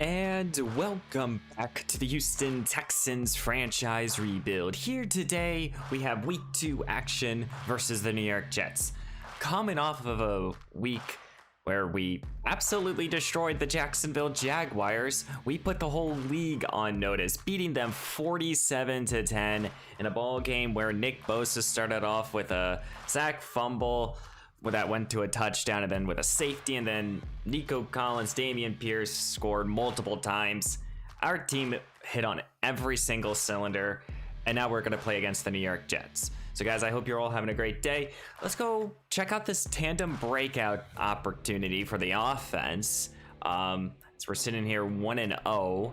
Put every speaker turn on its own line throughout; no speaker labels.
And welcome back to the Houston Texans franchise rebuild. Here today, we have week 2 action versus the New York Jets. Coming off of a week where we absolutely destroyed the Jacksonville Jaguars, we put the whole league on notice, beating them 47-10 in a ball game where Nick Bosa started off with a sack fumble that went to a touchdown, and then with a safety, and then Nico Collins, Dameon Pierce scored multiple times. Our team hit on every single cylinder, and now we're going to play against the New York Jets. So guys, I hope you're all having a great day. Let's go check out this tandem breakout opportunity for the offense. So we're sitting here 1-0,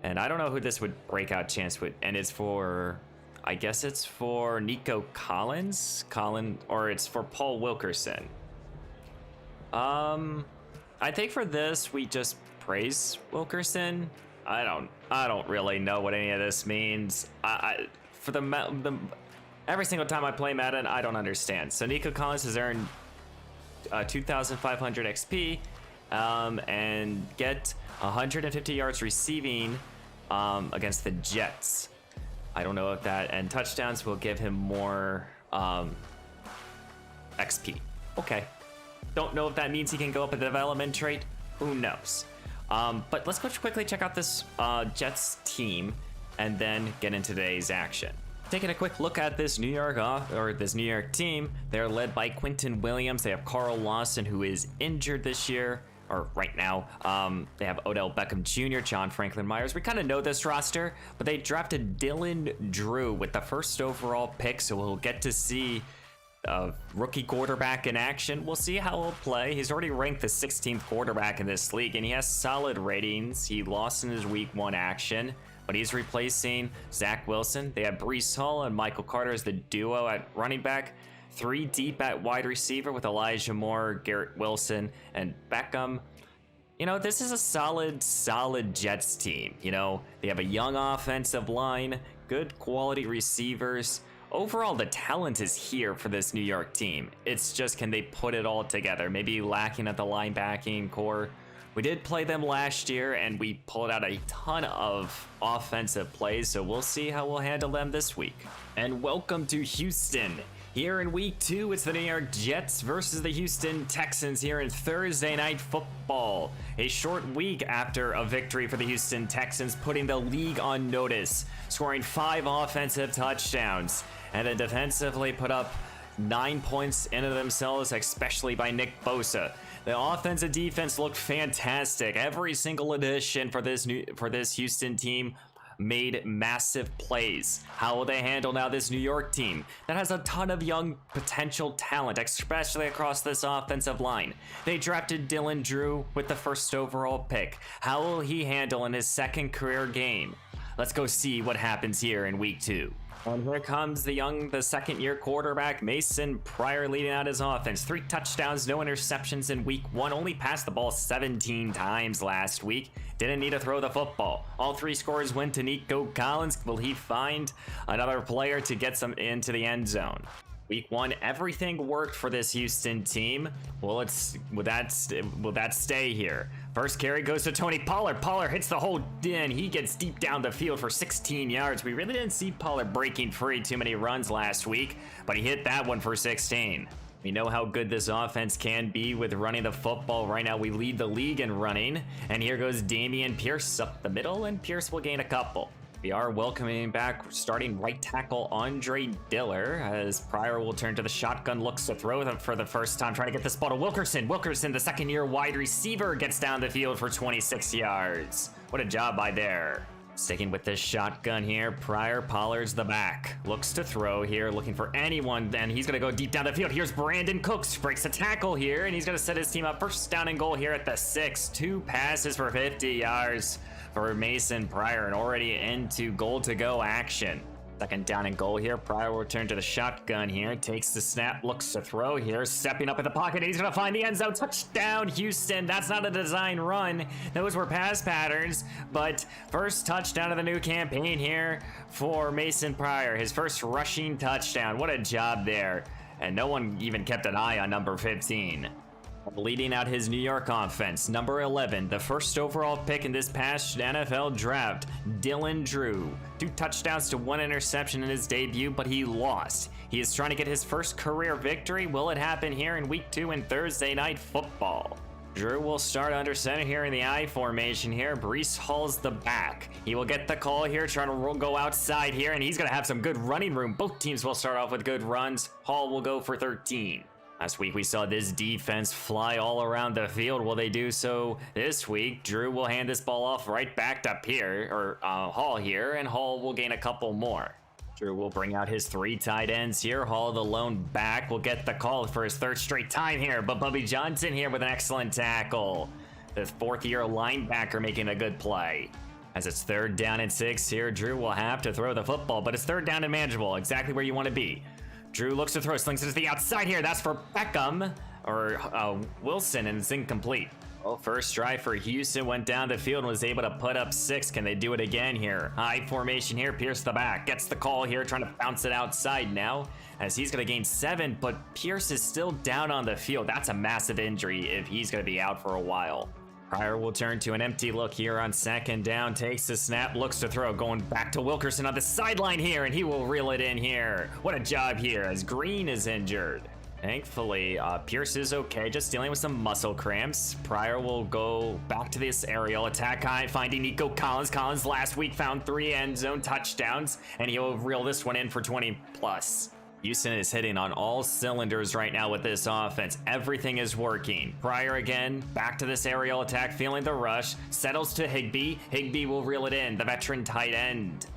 and I don't know who this breakout chance would, and it's for, I guess it's for Nico Collins, or it's for Paul Wilkerson. I think for this we just praise Wilkerson. I don't really know what any of this means. For the every single time I play Madden, I don't understand. So Nico Collins has earned 2,500 XP and get 150 yards receiving against the Jets. I don't know if that, and touchdowns will give him more XP. Okay. Don't know if that means he can go up a development trait. Who knows? But let's go quickly check out this Jets team and then get into today's action. Taking a quick look at this New York team, they're led by Quentin Williams. They have Carl Lawson, who is injured this year, or right now. They have Odell Beckham Jr., John Franklin Myers. We kind of know this roster, but they drafted Dylan Drew with the first overall pick, so we'll get to see a rookie quarterback in action. We'll see how he'll play. He's already ranked the 16th quarterback in this league, and he has solid ratings. He lost in his week 1 action, but he's replacing Zach Wilson. They have Breece Hall and Michael Carter as the duo at running back. 3 deep at wide receiver with Elijah Moore, Garrett Wilson, and Beckham. You know, this is a solid Jets team. You know, they have a young offensive line, good quality receivers. Overall, the talent is here for this New York team. It's just, can they put it all together? Maybe lacking at the linebacking core. We did play them last year, and we pulled out a ton of offensive plays, so we'll see how we'll handle them this week. And welcome to Houston. Here in week 2, it's the New York Jets versus the Houston Texans here in Thursday Night Football. A short week after a victory for the Houston Texans, putting the league on notice, scoring 5 offensive touchdowns, and then defensively put up 9 points into themselves, especially by Nick Bosa. The offensive defense looked fantastic. Every single addition for this Houston team made massive plays. How will they handle now this New York team that has a ton of young potential talent, especially across this offensive line? They drafted Dylan Drew with the first overall pick. How will he handle in his second career game? Let's go see what happens here in week 2. And here comes the second-year quarterback, Mason Pryor, leading out his offense. 3 touchdowns, no interceptions in week 1. Only passed the ball 17 times last week. Didn't need to throw the football. All 3 scores went to Nico Collins. Will he find another player to get some into the end zone? Week 1, everything worked for this Houston team. Will that stay here? First carry goes to Tony Pollard. Pollard hits the hole in. He gets deep down the field for 16 yards. We really didn't see Pollard breaking free too many runs last week, but he hit that one for 16. We know how good this offense can be with running the football. Right now, we lead the league in running. And here goes Dameon Pierce up the middle, and Pierce will gain a couple. We are welcoming back starting right tackle Andre Diller, as Pryor will turn to the shotgun, looks to throw them for the first time, trying to get this ball to Wilkerson. Wilkerson, the second-year wide receiver, gets down the field for 26 yards. What a job by there. Sticking with this shotgun here, Pryor, Pollard's the back. Looks to throw here, looking for anyone, and he's going to go deep down the field. Here's Brandon Cooks, breaks a tackle here, and he's going to set his team up first down and goal here at the 6. 2 passes for 50 yards for Mason Pryor, and already into goal-to-go action. Second down and goal here. Pryor will return to the shotgun here. Takes the snap, looks to throw here. Stepping up in the pocket, and he's going to find the end zone. Touchdown, Houston. That's not a design run. Those were pass patterns, but first touchdown of the new campaign here for Mason Pryor. His first rushing touchdown. What a job there. And no one even kept an eye on number 15. Leading out his New York offense, number 11, the first overall pick in this past NFL draft, Dylan Drew. 2 touchdowns to 1 interception in his debut, but he lost. He is trying to get his first career victory. Will it happen here in week 2 in Thursday Night Football? Drew will start under center here in the I formation here. Breece Hall's the back. He will get the call here, trying to go outside here, and he's going to have some good running room. Both teams will start off with good runs. Hall will go for 13. Last week we saw this defense fly all around the field. Will they do so this week? Drew will hand this ball off right back up here, or Hall here, and Hall will gain a couple more. Drew will bring out his 3 tight ends here. Hall, the lone back, will get the call for his 3rd straight time here, but Bubby Johnson here with an excellent tackle. The 4th-year linebacker making a good play. As it's 3rd down and 6 here, Drew will have to throw the football, but it's 3rd down and manageable, exactly where you want to be. Drew looks to throw, slings it to the outside here. That's for Beckham, or Wilson, and it's incomplete. Well, first drive for Houston went down the field and was able to put up 6. Can they do it again here? High formation here, Pierce the back. Gets the call here, trying to bounce it outside now, as he's going to gain 7, but Pierce is still down on the field. That's a massive injury if he's going to be out for a while. Pryor will turn to an empty look here on 2nd down, takes the snap, looks to throw, going back to Wilkerson on the sideline here, and he will reel it in here. What a job here, as Green is injured. Thankfully, Pierce is okay, just dealing with some muscle cramps. Pryor will go back to this aerial attack, finding Nico Collins. Collins last week found 3 end zone touchdowns, and he'll reel this one in for 20 plus. Houston is hitting on all cylinders right now with this offense. Everything is working. Pryor again, back to this aerial attack, feeling the rush, settles to Higbee. Higbee will reel it in, the veteran tight end.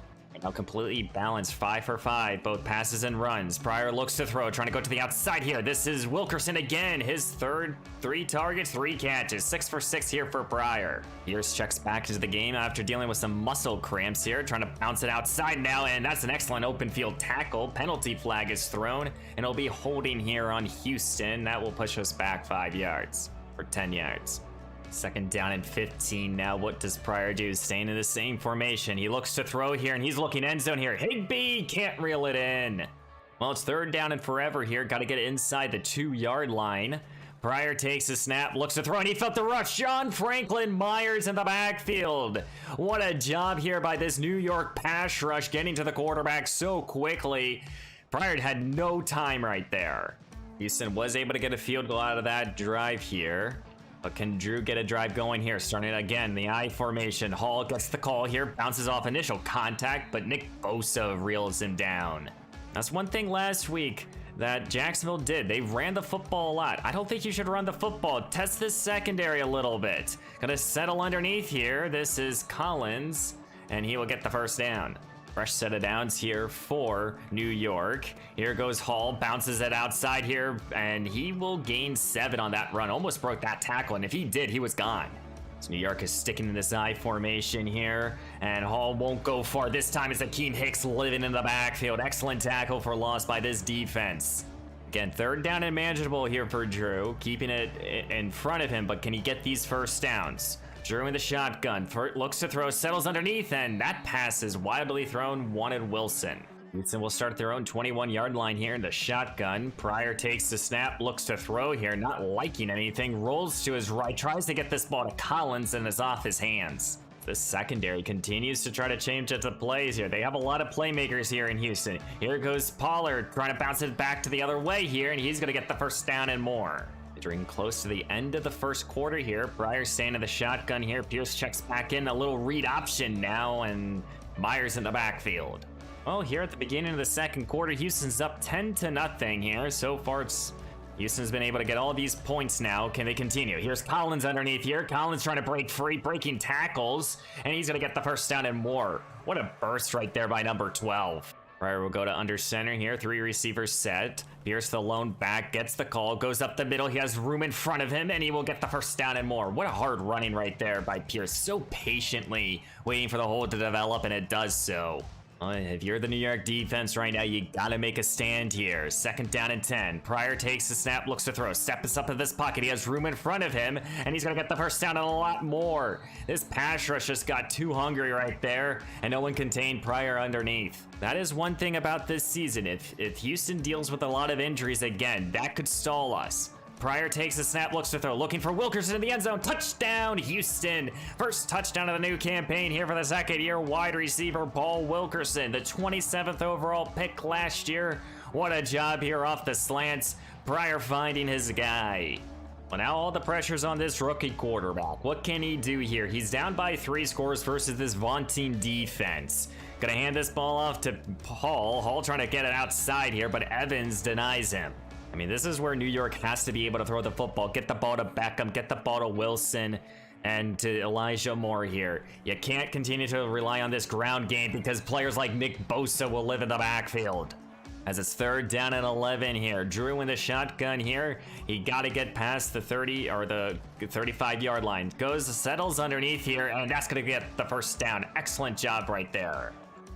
Now completely balanced, 5 for 5, both passes and runs. Pryor looks to throw, trying to go to the outside here. This is Wilkerson again, his 3rd, 3 targets, 3 catches, 6 for 6 here for Pryor. Pierce checks back into the game after dealing with some muscle cramps here, trying to bounce it outside now, and that's an excellent open field tackle. Penalty flag is thrown, and it'll be holding here on Houston. That will push us back 5 yards, or 10 yards. 2nd down and 15 now. What does Pryor do? Staying in the same formation. He looks to throw here, and he's looking end zone here. Higbee can't reel it in. Well, it's 3rd down and forever here. Got to get it inside the 2-yard line. Pryor takes a snap, looks to throw, and he felt the rush. John Franklin Myers in the backfield. What a job here by this New York pass rush, getting to the quarterback so quickly. Pryor had no time right there. Houston was able to get a field goal out of that drive here. But can Drew get a drive going here? Starting again, the I formation. Hall gets the call here, bounces off initial contact, but Nick Bosa reels him down. That's one thing last week that Jacksonville did. They ran the football a lot. I don't think you should run the football. Test this secondary a little bit. Gonna settle underneath here. This is Collins, and he will get the 1st down. Fresh set of downs here for New York. Here goes Hall, bounces it outside here, and he will gain 7 on that run. Almost broke that tackle, and if he did, he was gone. So New York is sticking in this I formation here, and Hall won't go far. This time it's Akeem Hicks living in the backfield. Excellent tackle for loss by this defense. Again, 3rd down and manageable here for Drew, keeping it in front of him, but can he get these 1st downs? Drew in the shotgun, looks to throw, settles underneath, and that pass is wildly thrown, wanted Wilson. Houston will start their own 21-yard line here in the shotgun. Pryor takes the snap, looks to throw here, not liking anything, rolls to his right, tries to get this ball to Collins, and is off his hands. The secondary continues to try to change it to plays here. They have a lot of playmakers here in Houston. Here goes Pollard, trying to bounce it back to the other way here, and he's going to get the 1st down and more. Entering close to the end of the 1st quarter here. Pryor staying in the shotgun here. Pierce checks back in, a little read option now, and Myers in the backfield. Well, here at the beginning of the 2nd quarter, Houston's up 10-0 here. So far, Houston's been able to get all these points now. Can they continue? Here's Collins underneath here. Collins trying to break free, breaking tackles, and he's going to get the 1st down and more. What a burst right there by number 12. Pryor will go to under center here. 3 receivers set. Pierce, the lone back, gets the call, goes up the middle. He has room in front of him, and he will get the 1st down and more. What a hard running right there by Pierce. So patiently waiting for the hole to develop, and it does so. If you're the New York defense right now, you gotta make a stand here. 2nd down and 10. Pryor takes the snap, looks to throw. Steps up in this pocket. He has room in front of him, and he's gonna get the 1st down and a lot more. This pass rush just got too hungry right there, and no one contained Pryor underneath. That is one thing about this season. If Houston deals with a lot of injuries again, that could stall us. Pryor takes the snap, looks to throw, looking for Wilkerson in the end zone. Touchdown, Houston. First touchdown of the new campaign here for the second-year wide receiver, Paul Wilkerson. The 27th overall pick last year. What a job here off the slants. Pryor finding his guy. Well, now all the pressure's on this rookie quarterback. What can he do here? He's down by 3 scores versus this vaunting defense. Gonna hand this ball off to Hall. Hall trying to get it outside here, but Evans denies him. I mean, this is where New York has to be able to throw the football, get the ball to Beckham, get the ball to Wilson, and to Elijah Moore here. You can't continue to rely on this ground game because players like Nick Bosa will live in the backfield. As it's 3rd down and 11 here. Drew in the shotgun here. He got to get past the 30 or the 35-yard line. Settles underneath here, and that's going to get the first down. Excellent job right there.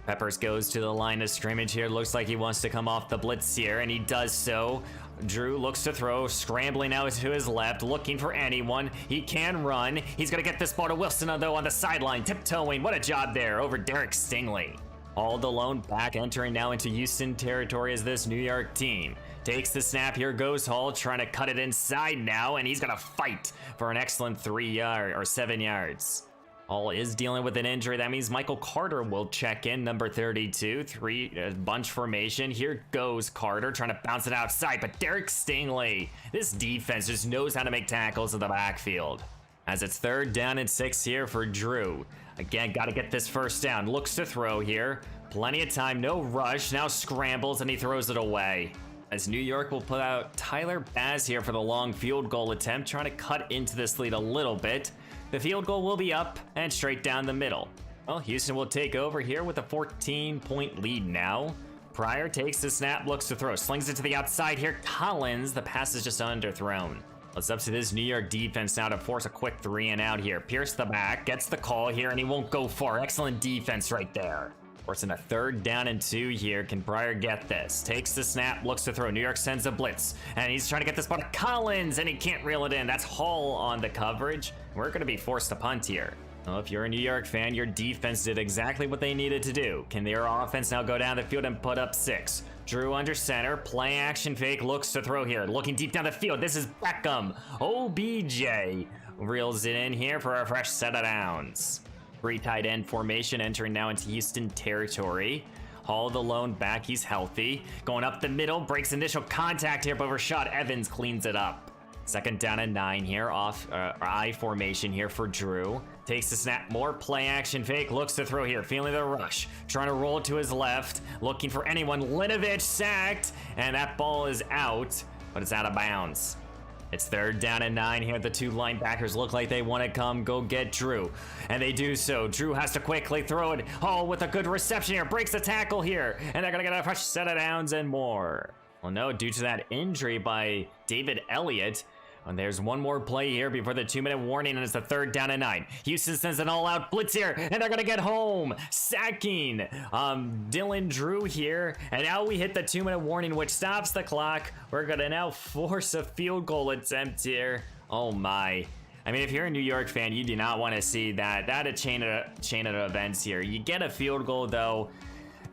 Peppers goes to the line of scrimmage here. Looks like he wants to come off the blitz here, and he does so. Drew looks to throw, scrambling out to his left, looking for anyone. He can run. He's going to get this ball to Wilson, though, on the sideline, tiptoeing. What a job there over Derek Stingley. All alone back, entering now into Houston territory as this New York team. Takes the snap, here goes Hall, trying to cut it inside now, and he's going to fight for an excellent 7 yards. Hall is dealing with an injury. That means Michael Carter will check in, number 32. Bunch formation. Here goes Carter, trying to bounce it outside, but Derek Stingley, this defense just knows how to make tackles in the backfield. As it's 3rd down and 6 here for Drew. Again, got to get this first down. Looks to throw here. Plenty of time, no rush. Now scrambles, and he throws it away. As New York will put out Tyler Baz here for the long field goal attempt, trying to cut into this lead a little bit. The field goal will be up and straight down the middle. Well, Houston will take over here with a 14-point lead now. Pryor takes the snap, looks to throw, slings it to the outside here. Collins, the pass is just underthrown. It's up to this New York defense now to force a quick 3 and out here. Pierce the back, gets the call here, and he won't go far. Excellent defense right there. Forcing a 3rd down and 2 here. Can Pryor get this? Takes the snap, looks to throw. New York sends a blitz, and he's trying to get this ball to Collins, and he can't reel it in. That's Hall on the coverage. We're going to be forced to punt here. Well, if you're a New York fan, your defense did exactly what they needed to do. Can their offense now go down the field and put up 6? Drew under center, play action fake, looks to throw here. Looking deep down the field, this is Beckham. OBJ reels it in here for a fresh set of downs. 3 tight end formation entering now into Houston territory. Hall the lone back, he's healthy. Going up the middle, breaks initial contact here, but Rashad Evans cleans it up. 2nd down and 9 here, off I formation here for Drew. Takes the snap, more play action fake, looks to throw here, feeling the rush. Trying to roll to his left, looking for anyone. Linovich sacked, and that ball is out, but it's out of bounds. It's 3rd down and 9 here. The 2 linebackers look like they want to go get Drew, and they do so. Drew has to quickly throw it. Hall with a good reception here, breaks the tackle here, and they're going to get a fresh set of downs and more. Well, no, due to that injury by David Elliott. And there's one more play here before the 2-minute warning, and it's the 3rd down and 9. Houston sends an all-out blitz here, and they're gonna get home, sacking Dylan Drew here. And now we hit the 2-minute warning, which stops the clock. We're gonna now force a field goal attempt here. Oh my! I mean, if you're a New York fan, you do not want to see that. A chain of events here. You get a field goal though,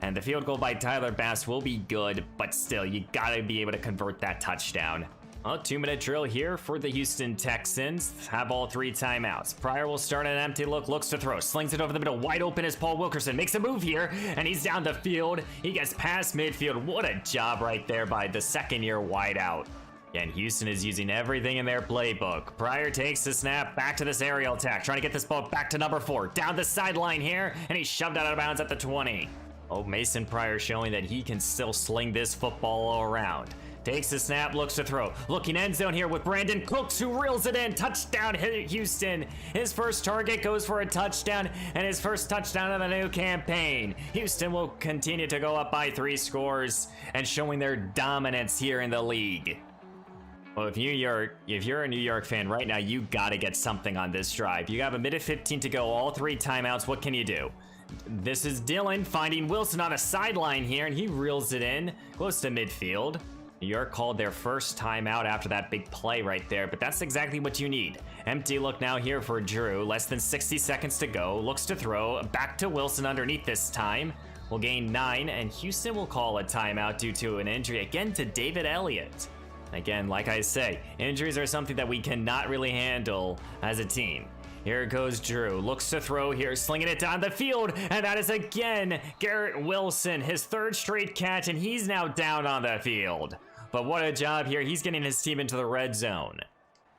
and the field goal by Tyler Bass will be good, but still, you gotta be able to convert that touchdown. Well, 2-minute drill here for the Houston Texans. Have all 3 timeouts. Pryor will start an empty look, looks to throw, slings it over the middle, wide open is Paul Wilkerson, makes a move here, and he's down the field. He gets past midfield. What a job right there by the 2nd-year wideout. And Houston is using everything in their playbook. Pryor takes the snap, back to this aerial attack, trying to get this ball back to number 4. Down the sideline here, and he's shoved out of bounds at the 20. Oh, Mason Pryor showing that he can still sling this football all around. Takes the snap, looks to throw. Looking end zone here with Brandon Cooks, who reels it in. Touchdown, Houston. His first target goes for a touchdown, and his first touchdown of the new campaign. Houston will continue to go up by 3 scores and showing their dominance here in the league. Well, if you're a New York fan right now, you gotta get something on this drive. You have a minute 15 to go, all 3 timeouts. What can you do? This is Dylan finding Wilson on a sideline here, and he reels it in close to midfield. New York called their first timeout after that big play right there, but that's exactly what you need. Empty look now here for Drew. Less than 60 seconds to go. Looks to throw. Back to Wilson underneath this time. Will gain 9, and Houston will call a timeout due to an injury again to David Elliott. Again, like I say, injuries are something that we cannot really handle as a team. Here goes Drew, looks to throw here, slinging it down the field, and that is again Garrett Wilson, his third straight catch, and he's now down on the field. But what a job here, he's getting his team into the red zone.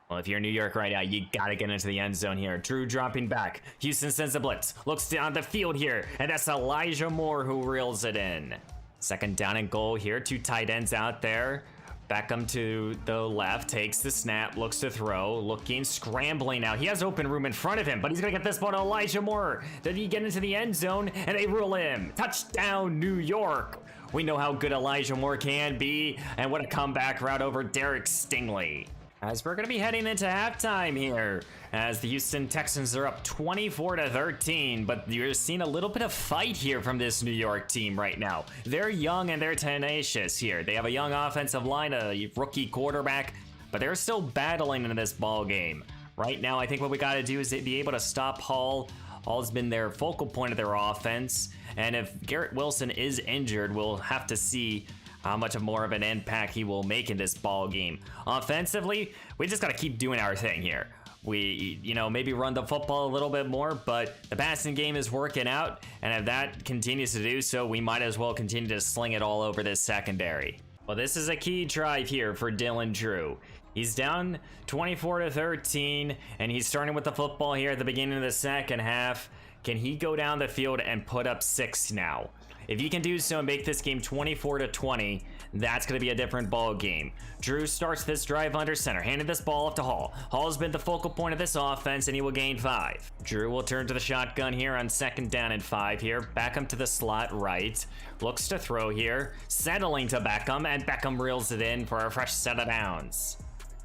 Well, if you're New York right now, you gotta get into the end zone here. Drew dropping back, Houston sends a blitz, looks down the field here, and that's Elijah Moore who reels it in. Second down and goal here, 2 tight ends out there. Beckham to the left, takes the snap, looks to throw, looking, scrambling now. He has open room in front of him, but he's gonna get this ball to Elijah Moore. Did he get into the end zone? And they rule him. Touchdown, New York. We know how good Elijah Moore can be, and what a comeback route over Derek Stingley. As we're gonna be heading into halftime here, as the Houston Texans are up 24-13, but you're seeing a little bit of fight here from this New York team right now. They're young and they're tenacious here. They have a young offensive line, a rookie quarterback, but they're still battling in this ball game. Right now, I think what we gotta do is be able to stop Hall. Hall's been their focal point of their offense, and if Garrett Wilson is injured, we'll have to see how much of more of an impact he will make in this ball game. Offensively, we just got to keep doing our thing here. We, maybe run the football a little bit more, but the passing game is working out, and if that continues to do so, we might as well continue to sling it all over this secondary. Well, this is a key drive here for Dylan Drew. He's down 24-13, and he's starting with the football here at the beginning of the second half. Can he go down the field and put up 6 now? If he can do so and make this game 24-20, that's going to be a different ball game. Drew starts this drive under center, handing this ball off to Hall. Hall's been the focal point of this offense, and he will gain 5. Drew will turn to the shotgun here on 2nd down and 5 here. Beckham to the slot right. Looks to throw here. Settling to Beckham, and Beckham reels it in for a fresh set of downs.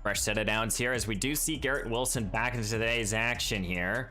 Fresh set of downs here as we do see Garrett Wilson back into today's action here.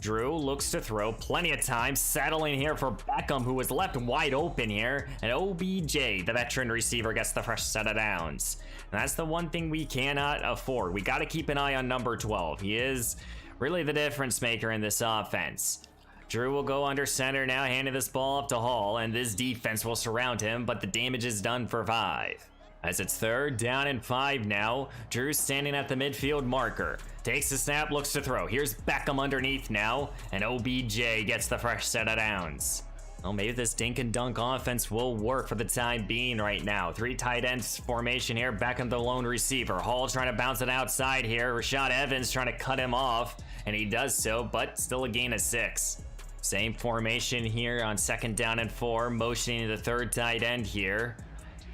Drew looks to throw, plenty of time, settling here for Beckham, who was left wide open here, and OBJ, the veteran receiver, gets the fresh set of downs. And that's the one thing we cannot afford. We got to keep an eye on number 12. He is really the difference maker in this offense. Drew will go under center now, handing this ball up to Hall, and this defense will surround him, but the damage is done for 5. As it's 3rd down and 5 now, Drew's standing at the midfield marker. Takes the snap, looks to throw. Here's Beckham underneath now, and OBJ gets the fresh set of downs. Well, maybe this dink and dunk offense will work for the time being right now. 3 tight ends formation here, Beckham the lone receiver. Hall trying to bounce it outside here. Rashad Evans trying to cut him off, and he does so, but still a gain of 6. Same formation here on 2nd down and 4, motioning to the 3rd tight end here.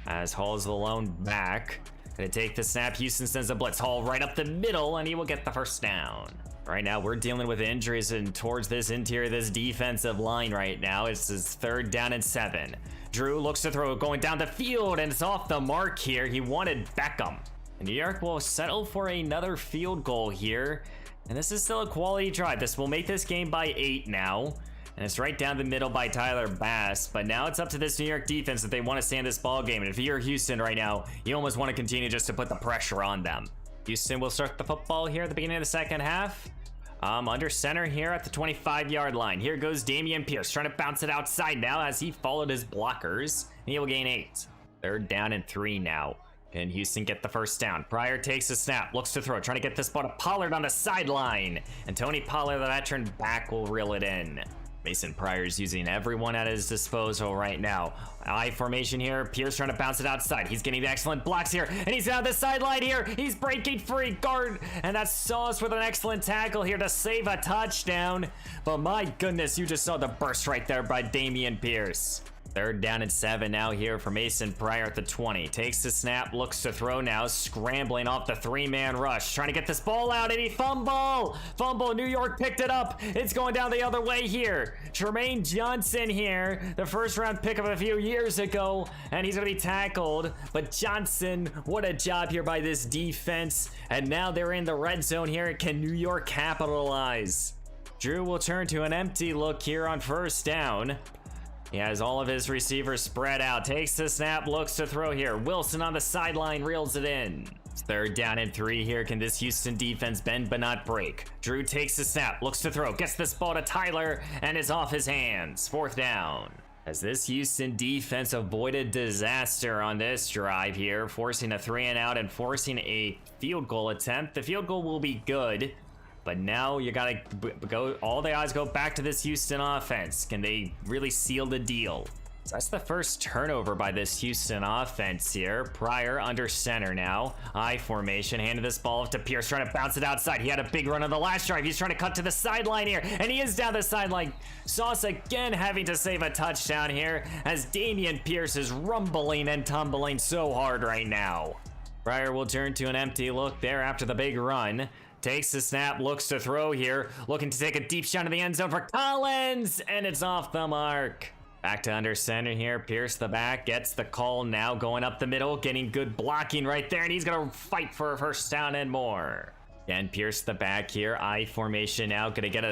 As Hall is the lone back. Gonna take the snap. Houston sends a blitz. Hall right up the middle, and he will get the first down. Right now, we're dealing with injuries and towards this interior, this defensive line right now. It's his 3rd down and 7. Drew looks to throw, going down the field, and it's off the mark here. He wanted Beckham. And New York will settle for another field goal here. And this is still a quality drive. This will make this game by 8 now. And it's right down the middle by Tyler Bass. But now it's up to this New York defense if they want to stay in this ball game. And if you're Houston right now, you almost want to continue just to put the pressure on them. Houston will start the football here at the beginning of the second half. Under center here at the 25-yard line. Here goes Damian Pierce trying to bounce it outside now as he followed his blockers. And he will gain 8. 3rd down and 3 now. Can Houston get the first down? Pryor takes a snap, looks to throw, trying to get this ball to Pollard on the sideline. And Tony Pollard, the veteran back, will reel it in. Mason Pryor's using everyone at his disposal right now. I formation here. Pierce trying to bounce it outside. He's getting the excellent blocks here, and he's on the sideline here. He's breaking free guard, and that's Sauce with an excellent tackle here to save a touchdown. But my goodness, you just saw the burst right there by Damian Pierce. 3rd down and 7 now here for Mason Pryor at the 20. Takes the snap, looks to throw now, scrambling off the 3-man rush. Trying to get this ball out, and he fumble! New York picked it up. It's going down the other way here. Tremaine Johnson here, the 1st-round pick of a few years ago, and he's going to be tackled. But Johnson, what a job here by this defense. And now they're in the red zone here. Can New York capitalize? Drew will turn to an empty look here on 1st down. He has all of his receivers spread out. Takes the snap, looks to throw here. Wilson on the sideline, reels it in. 3rd down and 3 here. Can this Houston defense bend but not break? Drew takes the snap, looks to throw, gets this ball to Tyler, and is off his hands. 4th down. As this Houston defense avoided disaster on this drive here, forcing a 3-and-out and forcing a field goal attempt. The field goal will be good, but now you gotta go, all the eyes go back to this Houston offense. Can they really seal the deal? So that's the first turnover by this Houston offense here. Pryor under center now. I formation, handed this ball off to Pierce, trying to bounce it outside. He had a big run on the last drive. He's trying to cut to the sideline here, and he is down the sideline. Sauce again having to save a touchdown here as Dameon Pierce is rumbling and tumbling so hard right now. Pryor will turn to an empty look there after the big run. Takes the snap, looks to throw here, looking to take a deep shot in the end zone for Collins, and it's off the mark. Back to under center here. Pierce the back gets the call now, going up the middle, getting good blocking right there, and he's gonna fight for a first down and more. And Pierce the back here. I formation now, gonna get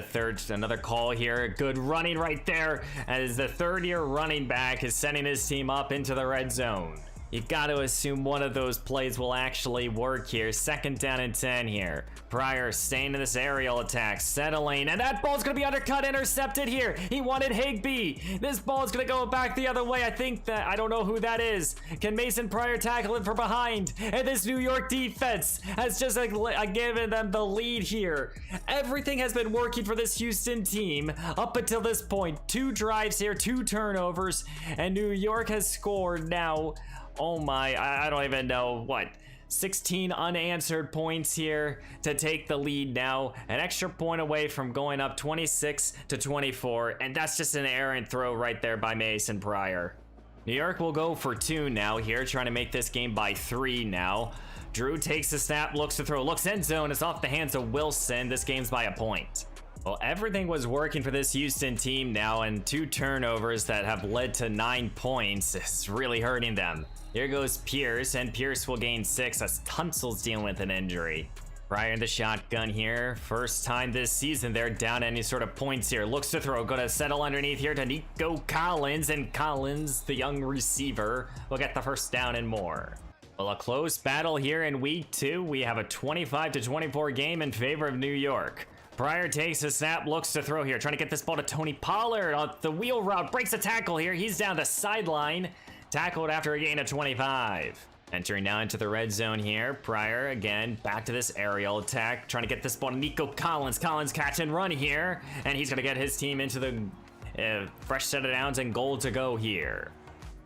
another call here. Good running right there as the third-year running back is sending his team up into the red zone. You got to assume one of those plays will actually work here. 2nd down and 10 here. Pryor staying in this aerial attack, settling, and that ball's gonna be undercut, intercepted here. He wanted Higbee. This ball is gonna go back the other way. I don't know who that is. Can Mason Pryor tackle it from behind? And this New York defense has just given them the lead here. Everything has been working for this Houston team up until this point. 2 drives here, 2 turnovers, and New York has scored now. Oh my, I don't even know what. 16 unanswered points here to take the lead now. An extra point away from going up 26-24, and that's just an errant throw right there by Mason Pryor. New York will go for 2 now here, trying to make this game by 3 now. Drew takes the snap, looks to throw, looks end zone, it's off the hands of Wilson. This game's by a point. Well, everything was working for this Houston team now, and 2 turnovers that have led to 9 points is really hurting them. Here goes Pierce, and Pierce will gain 6 as Tunsil's dealing with an injury. Pryor in the shotgun here. First time this season they're down any sort of points here. Looks to throw, gonna settle underneath here to Nico Collins, and Collins, the young receiver, will get the first down and more. Well, a close battle here in week 2. We have a 25-24 game in favor of New York. Pryor takes a snap, looks to throw here, trying to get this ball to Tony Pollard on the wheel route, breaks a tackle here. He's down the sideline. Tackled after a gain of 25. Entering now into the red zone here. Pryor again back to this aerial attack, trying to get this ball to Nico Collins. Collins catch and run here, and he's gonna get his team into the fresh set of downs and goal to go here.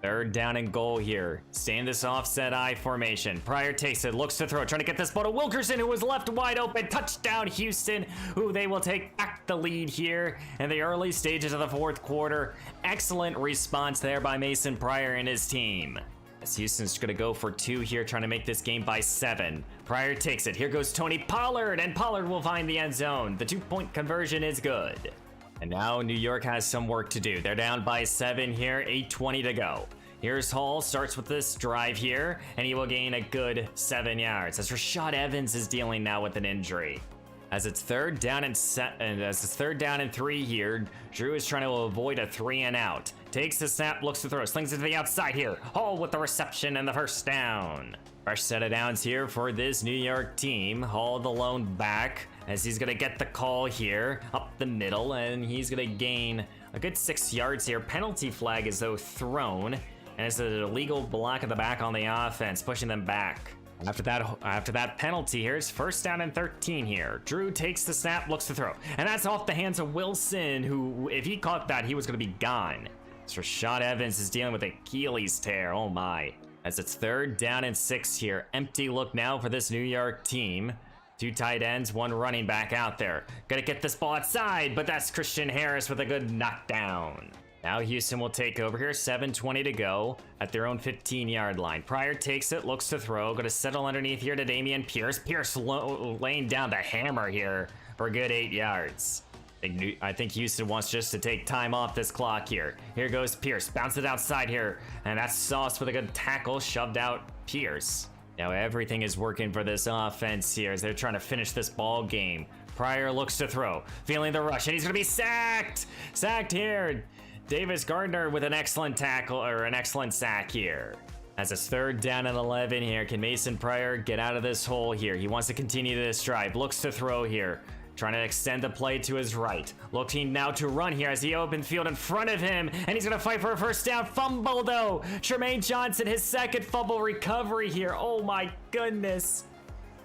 3rd down and goal here. Stay in this offset I formation. Pryor takes it, looks to throw, trying to get this ball to Wilkerson, who was left wide open. Touchdown Houston, who they will take back the lead here in the early stages of the 4th quarter. Excellent response there by Mason Pryor and his team. As Houston's gonna go for 2 here, trying to make this game by 7. Pryor takes it, here goes Tony Pollard, and Pollard will find the end zone. The 2-point conversion is good. And now New York has some work to do. They're down by 7 here, 8:20 to go. Here's Hall, starts with this drive here, and he will gain a good 7 yards. As Rashad Evans is dealing now with an injury. As it's 3rd down and 3 here, Drew is trying to avoid a 3-and-out. Takes the snap, looks to throw, slings it to the outside here. Hall with the reception and the first down. Fresh set of downs here for this New York team. Hall the lone back, as he's gonna get the call here up the middle, and he's gonna gain a good 6 yards here. Penalty flag is though thrown, and it's an illegal block at the back on the offense, pushing them back. After that penalty here, it's 1st down and 13 here. Drew takes the snap, looks to throw, and that's off the hands of Wilson, who, if he caught that, he was gonna be gone. So Rashad Evans is dealing with an Achilles tear, oh my. As it's 3rd down and 6 here. Empty look now for this New York team. 2 tight ends, 1 running back out there. Gonna get this ball outside, but that's Christian Harris with a good knockdown. Now Houston will take over here, 7:20 to go at their own 15-yard line. Pryor takes it, looks to throw, gonna settle underneath here to Dameon Pierce. Pierce laying down the hammer here for a good 8 yards. I think Houston wants just to take time off this clock here. Here goes Pierce, bounce it outside here, and that's Sauce with a good tackle, shoved out Pierce. Now everything is working for this offense here as they're trying to finish this ball game. Pryor looks to throw, feeling the rush, and he's gonna be sacked! Sacked here. Davis Gardner with an excellent tackle, or an excellent sack here. As it's 3rd down and 11 here, can Mason Pryor get out of this hole here? He wants to continue this drive, looks to throw here. trying to extend the play to his right. Looking now to run here as the open field in front of him, and he's gonna fight for a first down. Fumble though. Tremaine Johnson, his second fumble recovery here. Oh my goodness.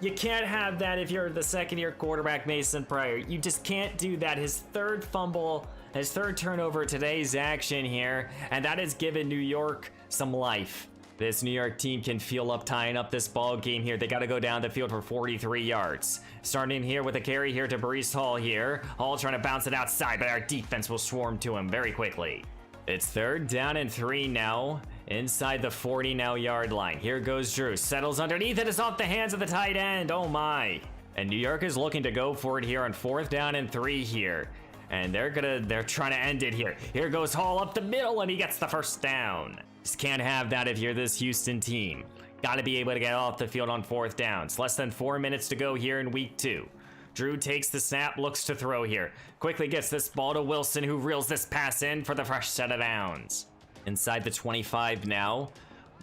You can't have that if you're the second-year quarterback, Mason Pryor. You just can't do that. His third fumble, his third turnover today's action here, and that has given New York some life. This New York team can feel up tying up this ball game here. They got to go down the field for 43 yards. Starting here with a carry here to Breece Hall here. Hall trying to bounce it outside, but our defense will swarm to him very quickly. It's 3rd down and 3 now. Inside the 40 now yard line. Here goes Drew. Settles underneath it. It's off the hands of the tight end. Oh my. And New York is looking to go for it here on 4th down and 3 here. And they're trying to end it here. Here goes Hall up the middle and he gets the first down. Just can't have that if you're this Houston team. Got to be able to get off the field on 4th downs. Less than 4 minutes to go here in week 2. Drew takes the snap, looks to throw here. Quickly gets this ball to Wilson, who reels this pass in for the fresh set of downs. Inside the 25 now.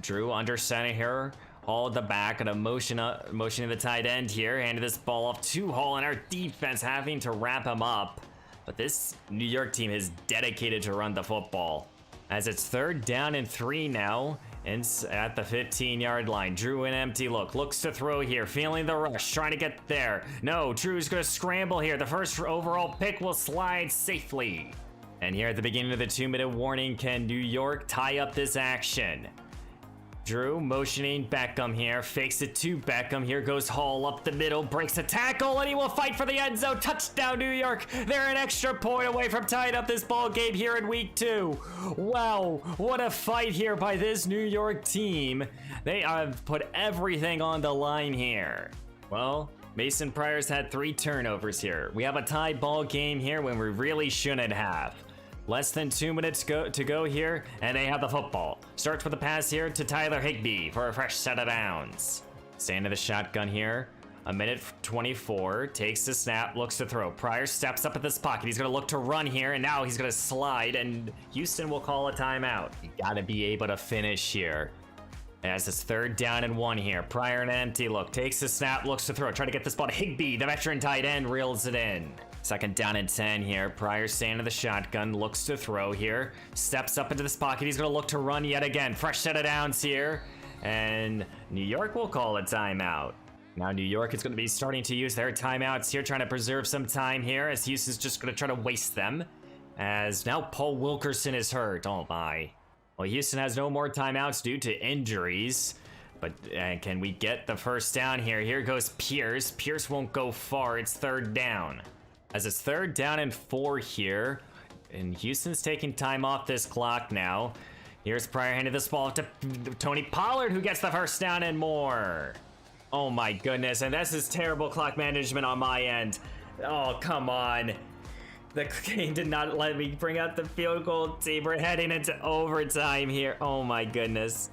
Drew under center here. Hall at the back and a motioning the tight end here. Handed this ball off to Hall, and our defense having to wrap him up. But this New York team is dedicated to run the football. As it's 3rd down and 3 now. At the 15-yard line. Drew an empty look. Looks to throw here. Feeling the rush. Trying to get there. No, Drew's going to scramble here. The first overall pick will slide safely. And here at the beginning of the 2-minute warning, can New York tie up this action? Drew motioning Beckham here. Fakes it to Beckham. Here goes Hall up the middle. Breaks a tackle, and he will fight for the end zone. Touchdown, New York. They're an extra point away from tying up this ball game here in week 2. Wow, what a fight here by this New York team. They have put everything on the line here. Well, Mason Pryor's had 3 turnovers here. We have a tie ball game here when we really shouldn't have. Less than 2 minutes to go here, and they have the football. Starts with a pass here to Tyler Higbee for a fresh set of downs. Staying to the shotgun here. 1:24, takes the snap, looks to throw. Pryor steps up at this pocket. He's gonna look to run here, and now he's gonna slide, and Houston will call a timeout. You gotta be able to finish here. As it's 3rd down and 1 here. Pryor an empty look, takes the snap, looks to throw. Try to get this ball to Higbee, the veteran tight end, reels it in. 2nd down and 10 here. Pryor staying to the shotgun, looks to throw here. Steps up into this pocket. He's going to look to run yet again. Fresh set of downs here. And New York will call a timeout. Now New York is going to be starting to use their timeouts here, trying to preserve some time here, as Houston's just going to try to waste them. As now Paul Wilkerson is hurt. Oh my. Well, Houston has no more timeouts due to injuries. But can we get the first down here? Here goes Pierce. Pierce won't go far. It's 3rd down. As it's 3rd down and 4 here, and Houston's taking time off this clock now. Here's Pryor handing this ball to Tony Pollard, who gets the first down and more. Oh my goodness, and this is terrible clock management on my end. Oh, come on. The game did not let me bring out the field goal team. We're heading into overtime here. Oh my goodness.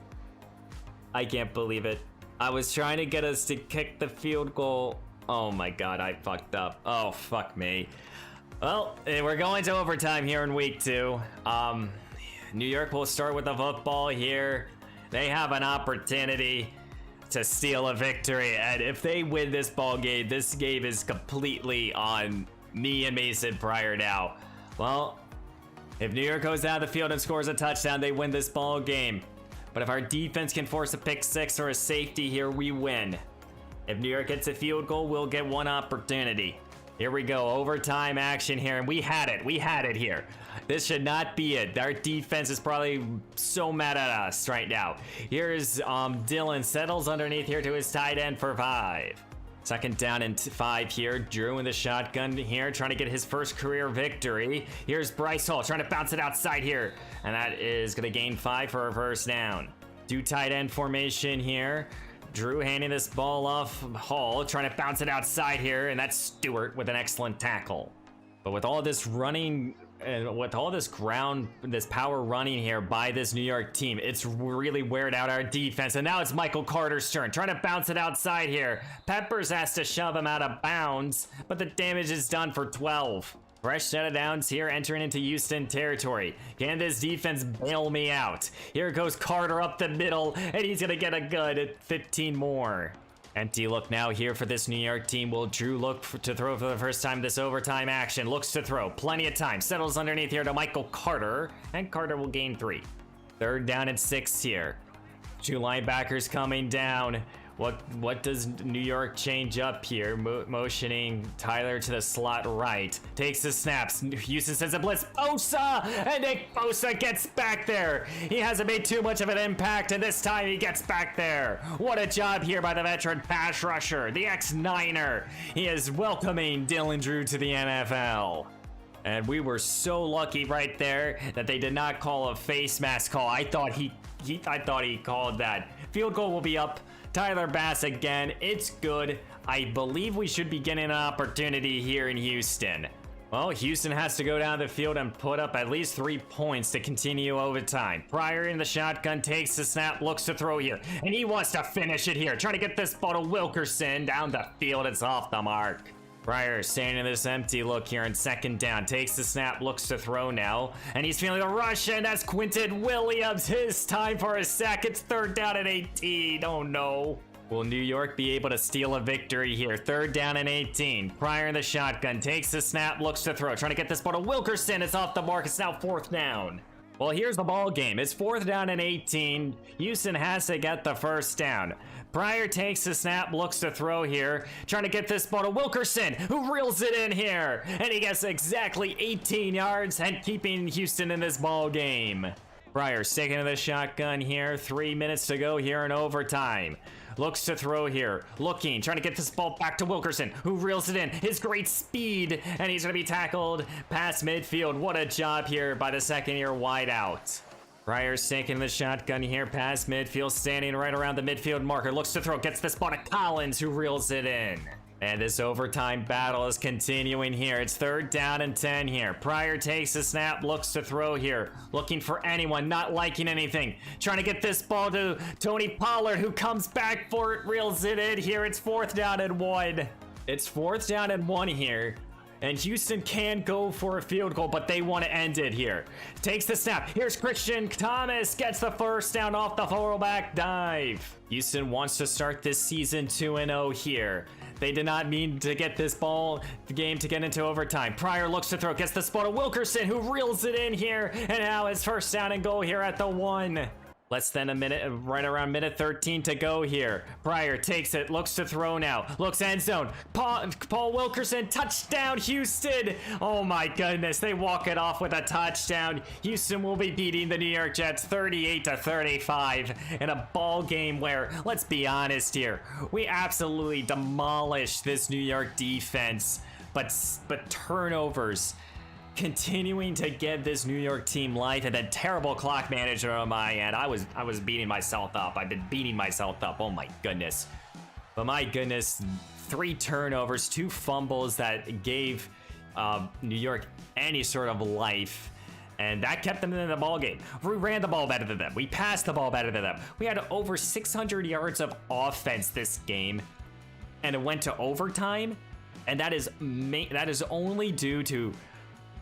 I can't believe it. I was trying to get us to kick the field goal. Oh my god, I fucked up. Oh, fuck me. Well, we're going to overtime here in week 2. New York will start with the football here. They have an opportunity to steal a victory, and if they win this ball game, this game is completely on me and Mason Pryor now. Well, if New York goes down the field and scores a touchdown, they win this ball game. But if our defense can force a pick 6 or a safety here, we win. If New York gets a field goal, we'll get one opportunity. Here we go, overtime action here, and we had it here. This should not be it. Our defense is probably so mad at us right now. Here's Dylan, settles underneath here to his tight end for 5. 2nd down and 5 here. Drew in the shotgun here, trying to get his first career victory. Here's Bryce Hall trying to bounce it outside here, and that is gonna gain 5 for a first down. 2 tight end formation here. Drew handing this ball off Hall, trying to bounce it outside here, and that's Stewart with an excellent tackle. But with all this running, and with all this this power running here by this New York team, it's really weared out our defense. And now it's Michael Carter's turn, trying to bounce it outside here. Peppers has to shove him out of bounds, but the damage is done for 12. Fresh set of downs here, entering into Houston territory. Can this defense bail me out? Here goes Carter up the middle, and he's gonna get a good 15 more. Empty look now here for this New York team. Will Drew look to throw for the first time this overtime action? Looks to throw. Plenty of time. Settles underneath here to Michael Carter. And Carter will gain 3. 3rd down and 6 here. 2 linebackers coming down. What does New York change up here? Motioning Tyler to the slot right. Takes the snaps. Houston sends a blitz. Bosa! And Nick Bosa gets back there. He hasn't made too much of an impact, and this time he gets back there. What a job here by the veteran pass rusher, the ex-Niner. He is welcoming Dylan Drew to the NFL. And we were so lucky right there that they did not call a face mask call. I thought he called that. Field goal will be up. Tyler Bass again. It's good. I believe we should be getting an opportunity here in Houston. Well, Houston has to go down the field and put up at least 3 points to continue overtime. Pryor in the shotgun, takes the snap, looks to throw here, and he wants to finish it here. Trying to get this ball to Wilkerson down the field. It's off the mark. Pryor staying in this empty look here in 2nd down. Takes the snap, looks to throw now. And he's feeling the rush, and that's Quinton Williams. His time for a sack. It's 3rd down and 18. Oh no. Will New York be able to steal a victory here? 3rd down and 18. Pryor in the shotgun. Takes the snap, looks to throw. Trying to get this ball to Wilkerson. It's off the mark. It's now 4th down. Well, here's the ball game. It's 4th down and 18. Houston has to get the 1st down. Pryor takes the snap, looks to throw here, trying to get this ball to Wilkerson, who reels it in here, and he gets exactly 18 yards and keeping Houston in this ball game. Pryor sticking to the shotgun here, 3 minutes to go here in overtime. Looks to throw here, looking, trying to get this ball back to Wilkerson, who reels it in, his great speed, and he's going to be tackled past midfield. What a job here by the 2nd-year wideout. Pryor sinking the shotgun here past midfield, standing right around the midfield marker. Looks to throw, gets this ball to Collins, who reels it in. And this overtime battle is continuing here. It's 3rd down and 10 here. Pryor takes the snap, looks to throw here. Looking for anyone, not liking anything. Trying to get this ball to Tony Pollard, who comes back for it, reels it in here. It's 4th down and 1. It's 4th down and 1 here. And Houston can go for a field goal, but they want to end it here. Takes the snap. Here's Christian Thomas. Gets the 1st down off the fullback dive. Houston wants to start this season 2-0 here. They did not mean to get this game to get into overtime. Pryor looks to throw. Gets the ball to Wilkerson, who reels it in here. And now it's 1st down and goal here at the 1. Less than a minute, right around minute 13 to go here. Pryor takes it, looks to throw now. Looks end zone. Paul Wilkerson, touchdown Houston. Oh my goodness, they walk it off with a touchdown. Houston will be beating the New York Jets 38-35 in a ball game where, let's be honest here, we absolutely demolished this New York defense. But turnovers continuing to give this New York team life, and then terrible clock management on my end. I was beating myself up. I've been beating myself up. Oh my goodness. But my goodness, 3 turnovers, 2 fumbles that gave New York any sort of life, and that kept them in the ball game. We ran the ball better than them. We passed the ball better than them. We had over 600 yards of offense this game, and it went to overtime, and that is only due to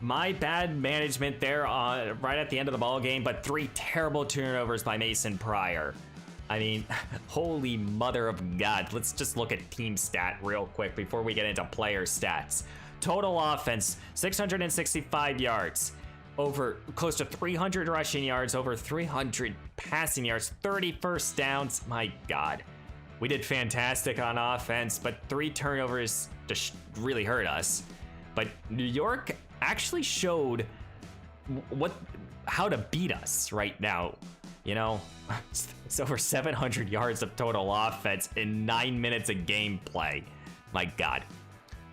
my bad management there right at the end of the ball game, but 3 terrible turnovers by Mason Pryor. I mean, holy mother of God. Let's just look at team stat real quick before we get into player stats. Total offense, 665 yards, over close to 300 rushing yards, over 300 passing yards, 30 first downs. My God. We did fantastic on offense, but 3 turnovers just really hurt us. But New York actually showed how to beat us right now. You know, it's over 700 yards of total offense in 9 minutes of gameplay. My God.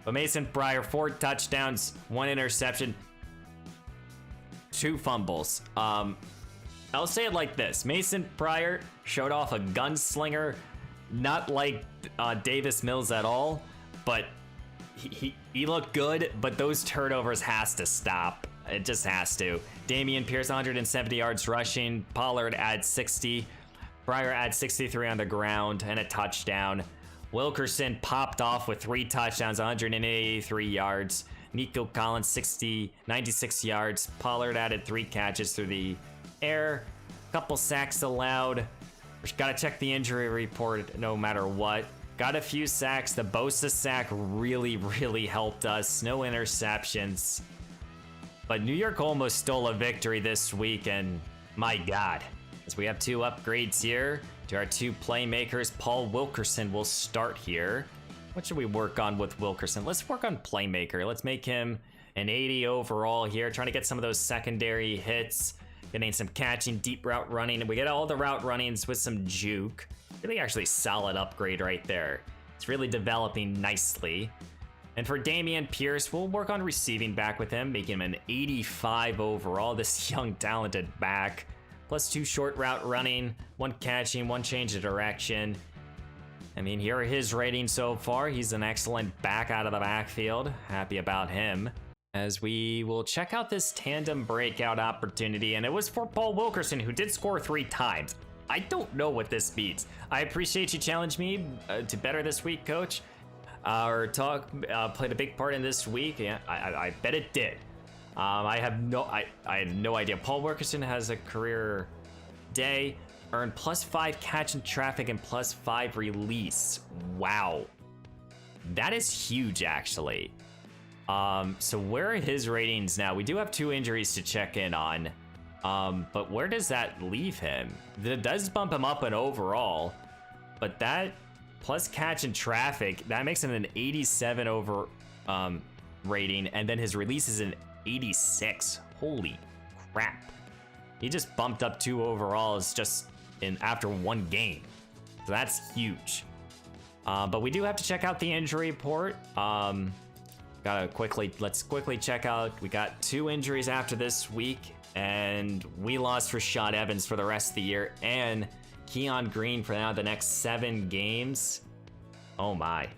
But Mason Pryor, 4 touchdowns, 1 interception, 2 fumbles. I'll say it like this. Mason Pryor showed off a gunslinger, not like Davis Mills at all, but he looked good, but those turnovers has to stop. It just has to. Dameon Pierce, 170 yards rushing. Pollard adds 60. Pryor adds 63 on the ground and a touchdown. Wilkerson popped off with 3 touchdowns, 183 yards. Nico Collins, 96 yards. Pollard added 3 catches through the air. Couple sacks allowed. Got to check the injury report no matter what. got a few sacks. The Bosa sack really, really helped us. No interceptions. But New York almost stole a victory this week, and my God. As we have 2 upgrades here to our 2 playmakers. Paul Wilkerson will start here. What should we work on with Wilkerson? Let's work on playmaker. Let's make him an 80 overall here. Trying to get some of those secondary hits. Getting some catching, deep route running. We get all the route runnings with some juke. Really actually solid upgrade right there. It's really developing nicely. And for Damian Pierce, we'll work on receiving back with him, making him an 85 overall. This young, talented back. Plus 2 short route running, 1 catching, 1 change of direction. I mean, here are his ratings so far. He's an excellent back out of the backfield. Happy about him. As we will check out this tandem breakout opportunity, and it was for Paul Wilkerson, who did score 3 times. I don't know what this means. I appreciate you challenge me to better this week, Coach. Our talk played a big part in this week. Yeah, I bet it did. I had no idea. Paul Wilkerson has a career day, earned +5 catch in traffic and +5 release. Wow, that is huge, actually. So where are his ratings now? We do have 2 injuries to check in on. But where does that leave him? That does bump him up in overall, but that plus catch and traffic, that makes him an 87 over rating, and then his release is an 86. Holy crap. He just bumped up 2 overalls just after 1 game. So that's huge. But we do have to check out the injury report. Let's quickly check out. We got 2 injuries after this week, and we lost Rashad Evans for the rest of the year, and Keon Green for now the next 7 games. Oh my.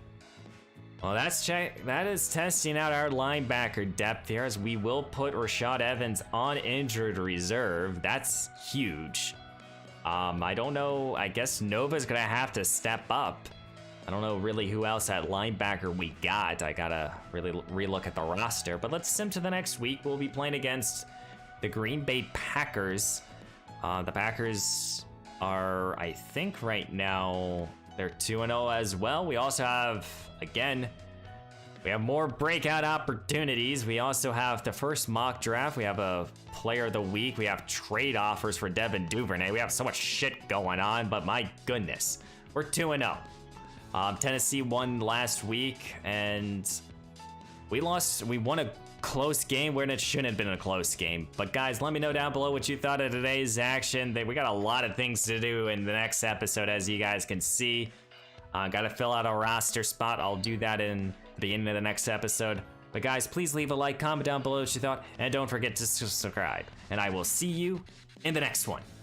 Well, that is testing out our linebacker depth here, as we will put Rashad Evans on injured reserve. That's huge. I don't know. I guess Nova's gonna have to step up. I don't know really who else at linebacker we got. I gotta really relook at the roster. But let's sim to the next week. We'll be playing against the Green Bay Packers. The Packers are, I think right now, they're 2-0 as well. We also have, again, we have more breakout opportunities. We also have the first mock draft. We have a player of the week. We have trade offers for Devin Duvernay. We have so much shit going on, but my goodness, we're 2-0. Tennessee won last week, and we won a close game when it shouldn't have been a close game. But guys, let me know down below what you thought of today's action. We got a lot of things to do in the next episode, as you guys can see. Gotta fill out a roster spot. I'll do that in the beginning of the next episode. But guys, please leave a like, comment down below what you thought, and don't forget to subscribe. And I will see you in the next one.